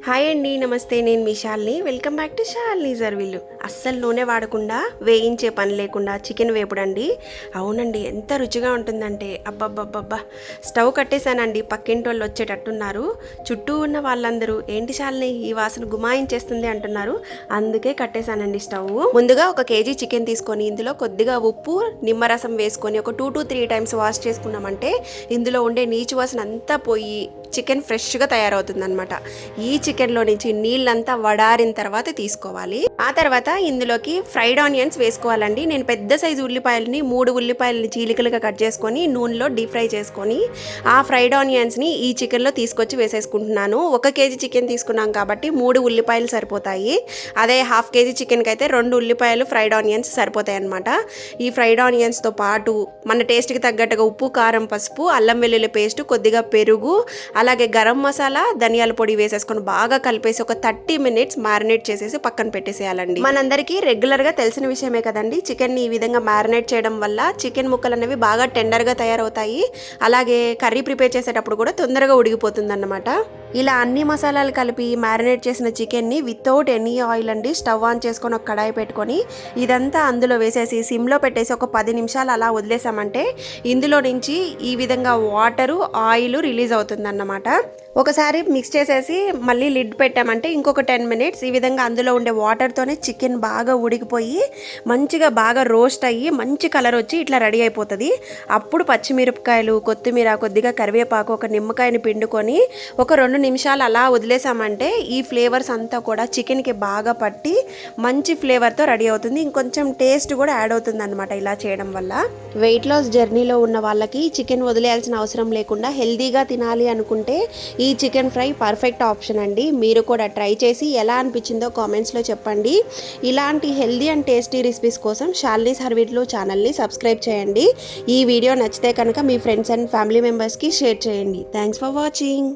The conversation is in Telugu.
హాయ్ అండి, నమస్తే. నేను మీ Shalini. Welcome back to Shalini జర్విల్లు. అస్సలు నూనె వాడకుండా వేయించే పని లేకుండా చికెన్ వేపుడు అండి. అవునండి, ఎంత రుచిగా ఉంటుందంటే అబ్బబ్బబ్బబ్బా. స్టవ్ కట్టేశానండి, పక్కింటి వాళ్ళు వచ్చేటట్టున్నారు. చుట్టూ ఉన్న వాళ్ళందరూ ఏంటి శాలిని ఈ వాసన గుమాయించేస్తుంది అంటున్నారు. అందుకే కట్టేశానండి స్టవ్. ముందుగా 1 కేజీ చికెన్ తీసుకొని ఇందులో కొద్దిగా ఉప్పు, నిమ్మరసం వేసుకొని ఒక 2 to 3 టైమ్స్ వాష్ చేసుకున్నామంటే ఇందులో ఉండే నీచు వాసన అంతా పోయి చికెన్ ఫ్రెష్గా తయారవుతుంది అనమాట. ఈ చికెన్లో నుంచి నీళ్ళంతా వడారిన తర్వాత తీసుకోవాలి. ఆ తర్వాత ఇందులోకి ఫ్రైడ్ ఆనియన్స్ వేసుకోవాలండి. నేను పెద్ద సైజు ఉల్లిపాయలని 3 ఉల్లిపాయలని చీలికలుగా కట్ చేసుకొని నూనెలో డీప్ ఫ్రై చేసుకొని ఆ ఫ్రైడ్ ఆనియన్స్ని ఈ చికెన్లో తీసుకొచ్చి వేసేసుకుంటున్నాను. 1 కేజీ చికెన్ తీసుకున్నాం కాబట్టి 3 ఉల్లిపాయలు సరిపోతాయి. అదే 1/2 కేజీ చికెన్కి అయితే 2 ఉల్లిపాయలు ఫ్రైడ్ ఆనియన్స్ సరిపోతాయి అనమాట. ఈ ఫ్రైడ్ ఆనియన్స్తో పాటు మన టేస్ట్కి తగ్గట్టుగా ఉప్పు, కారం, పసుపు, అల్లం వెల్లుల్లి పేస్ట్, కొద్దిగా పెరుగు, అలాగే గరం మసాలా, ధనియాల పొడి వేసేసుకొని బాగా కలిపేసి ఒక 30 మినిట్స్ మ్యారినేట్ చేసేసి పక్కన పెట్టేసేయాలండి. మనందరికీ రెగ్యులర్గా తెలిసిన విషయమే కదండి, చికెన్ని ఈ విధంగా మ్యారినేట్ చేయడం వల్ల చికెన్ ముక్కలు అనేవి బాగా టెండర్గా తయారవుతాయి. అలాగే కర్రీ ప్రిపేర్ చేసేటప్పుడు కూడా తొందరగా ఉడికిపోతుంది అన్నమాట. ఇలా అన్ని మసాలాలు కలిపి మ్యారినేట్ చేసిన చికెన్ని వితౌట్ ఎనీ ఆయిల్ అండి స్టవ్ ఆన్ చేసుకొని ఒక కడాయి పెట్టుకొని ఇదంతా అందులో వేసేసి సిమ్లో పెట్టేసి ఒక 10 నిమిషాలు అలా వదిలేసామంటే ఇందులో నుంచి ఈ విధంగా వాటరు, ఆయిల్ రిలీజ్ అవుతుంది అన్నమాట. ఒకసారి మిక్స్ చేసేసి మళ్ళీ లిడ్ పెట్టామంటే ఇంకొక 10 మినిట్స్ ఈ విధంగా అందులో ఉండే వాటర్తోనే చికెన్ బాగా ఉడికిపోయి మంచిగా బాగా రోస్ట్ అయ్యి మంచి కలర్ వచ్చి ఇట్లా రెడీ అయిపోతుంది. అప్పుడు పచ్చిమిరపకాయలు, కొత్తిమీర, కొద్దిగా కరివేపాకు, ఒక నిమ్మకాయని పిండుకొని ఒక 2 నిమిషాలు అలా వదిలేసామంటే ఈ ఫ్లేవర్స్ అంతా కూడా చికెన్కి బాగా పట్టి మంచి ఫ్లేవర్తో రెడీ అవుతుంది. ఇంకొంచెం టేస్ట్ కూడా యాడ్ అవుతుంది అనమాట ఇలా చేయడం వల్ల. వెయిట్ లాస్ జర్నీలో ఉన్న వాళ్ళకి చికెన్ వదిలేయాల్సిన అవసరం లేకుండా హెల్దీగా తినాలి అనుకుంటే ఈ చికెన్ ఫ్రై పర్ఫెక్ట్ ఆప్షన్ అండి. మీరు కూడా ట్రై చేసి ఎలా అనిపించిందో కామెంట్స్లో చెప్పండి. ఇలాంటి హెల్దీ అండ్ టేస్టీ రెసిపీస్ కోసం శాలిని జర్విల్లు ఛానల్ని సబ్స్క్రైబ్ చేయండి. ఈ వీడియో నచ్చితే కనుక మీ ఫ్రెండ్స్ అండ్ ఫ్యామిలీ మెంబర్స్కి షేర్ చేయండి. Thanks for watching.